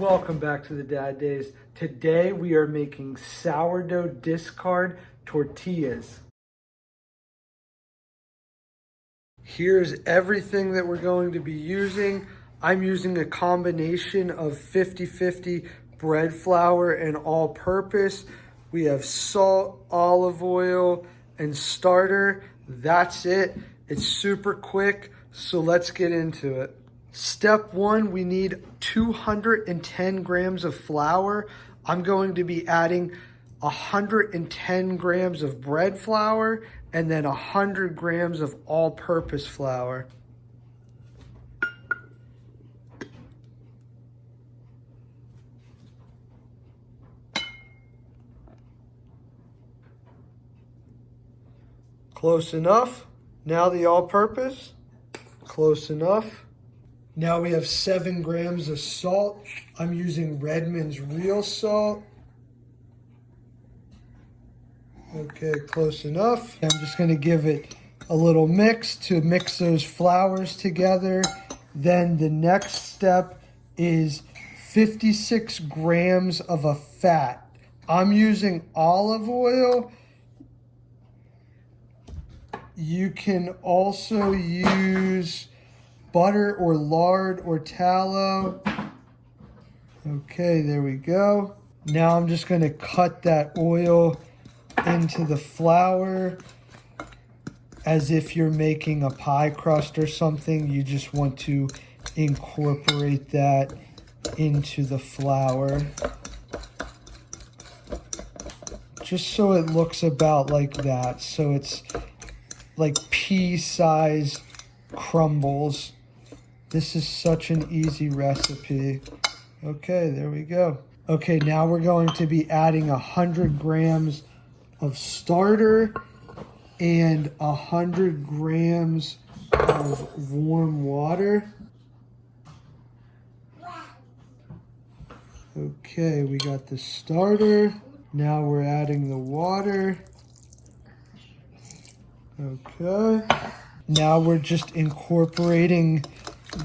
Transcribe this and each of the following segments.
Welcome back to the Dad Days. Today we are making sourdough discard tortillas. Here's everything that we're going to be using. I'm using a combination of 50-50 bread flour and all-purpose. We have salt, olive oil, and starter. That's it. It's super quick, so let's get into it. Step one, we need 210 grams of flour. I'm going to be adding 110 grams of bread flour and then 100 grams of all-purpose flour. Close enough. Now the all-purpose. Close enough. Now we have 7 grams of salt. I'm using Redmond's real salt. Okay, close enough. I'm just gonna give it a little mix to mix those flours together. Then the next step is 56 grams of a fat. I'm using olive oil. You can also use butter or lard or tallow. Okay, there we go. Now I'm just gonna cut that oil into the flour as if you're making a pie crust or something. You just want to incorporate that into the flour. Just so it looks about like that. So it's like pea-sized crumbles. This is such an easy recipe. Okay, there we go. Okay, now we're going to be adding 100 grams of starter and 100 grams of warm water. Okay, we got the starter. Now we're adding the water. Okay. Now we're just incorporating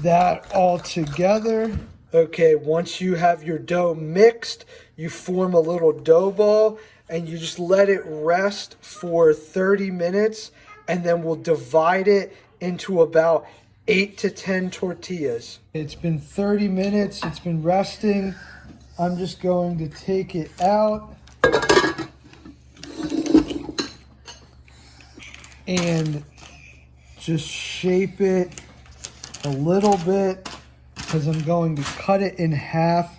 that all together. Okay, once you have your dough mixed, you form a little dough ball and you just let it rest for 30 minutes and then we'll divide it into about 8 to 10 tortillas. It's been 30 minutes, it's been resting. I'm just going to take it out and just shape it a little bit because I'm going to cut it in half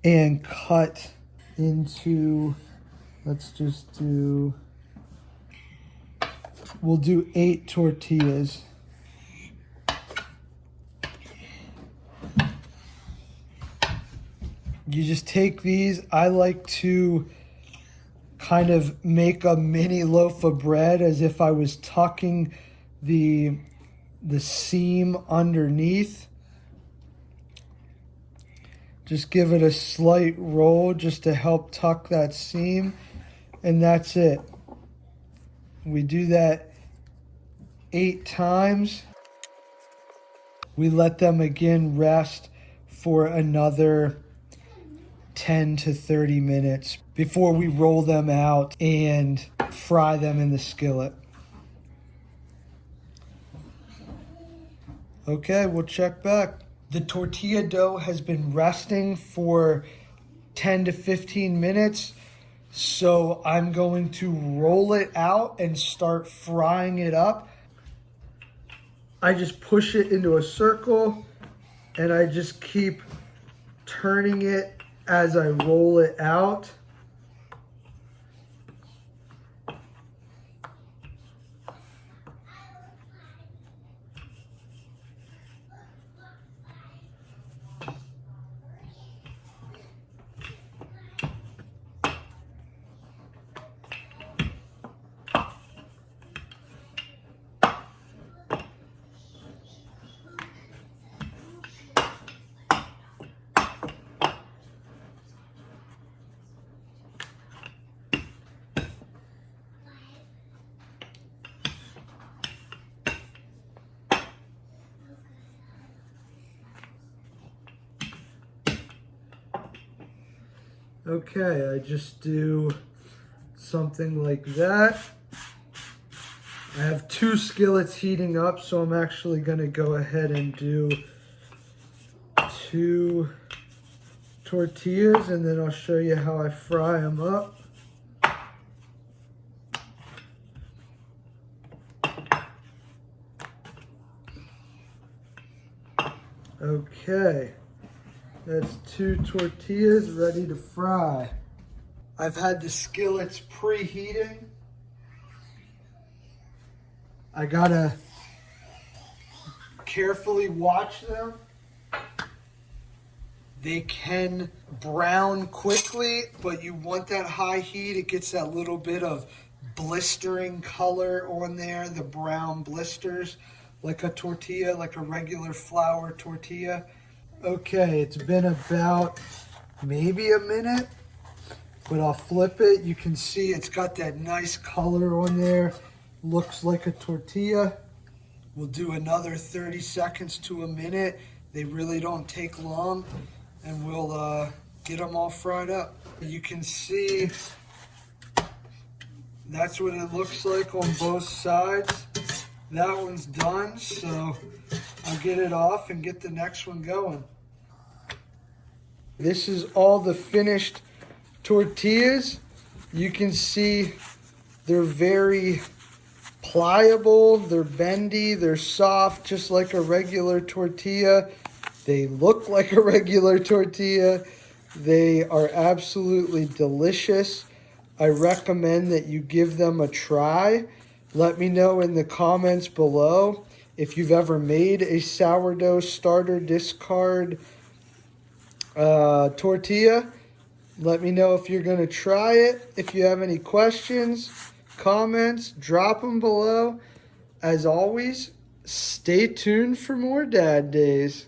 and cut into, we'll do 8 tortillas. You just take these. I like to kind of make a mini loaf of bread as if I was tucking the seam underneath. Just give it a slight roll just to help tuck that seam, and that's it. We do that 8 times. We let them again rest for another 10 to 30 minutes before we roll them out and fry them in the skillet. Okay, we'll check back. The tortilla dough has been resting for 10 to 15 minutes, so I'm going to roll it out and start frying it up. I just push it into a circle and I just keep turning it as I roll it out. Okay, I just do something like that. I have 2 skillets heating up, so I'm actually gonna go ahead and do 2 tortillas, and then I'll show you how I fry them up. Okay, that's 2 tortillas ready to fry. I've had the skillets preheating. I gotta carefully watch them. They can brown quickly, but you want that high heat. It gets that little bit of blistering color on there, the brown blisters, like a tortilla, like a regular flour tortilla. Okay, it's been about maybe a minute, but I'll flip it. You can see it's got that nice color on there. Looks like a tortilla. We'll do another 30 seconds to a minute. They really don't take long, and we'll get them all fried up. You can see that's what it looks like on both sides. That one's done, so I'll get it off and get the next one going. This is all the finished tortillas. You can see they're very pliable, they're bendy, they're soft, just like a regular tortilla. They look like a regular tortilla. They are absolutely delicious. I recommend that you give them a try. Let me know in the comments below if you've ever made a sourdough starter discard tortilla. Let me know if you're going to try it. If you have any questions, comments, drop them below. As always, stay tuned for more Dad Days.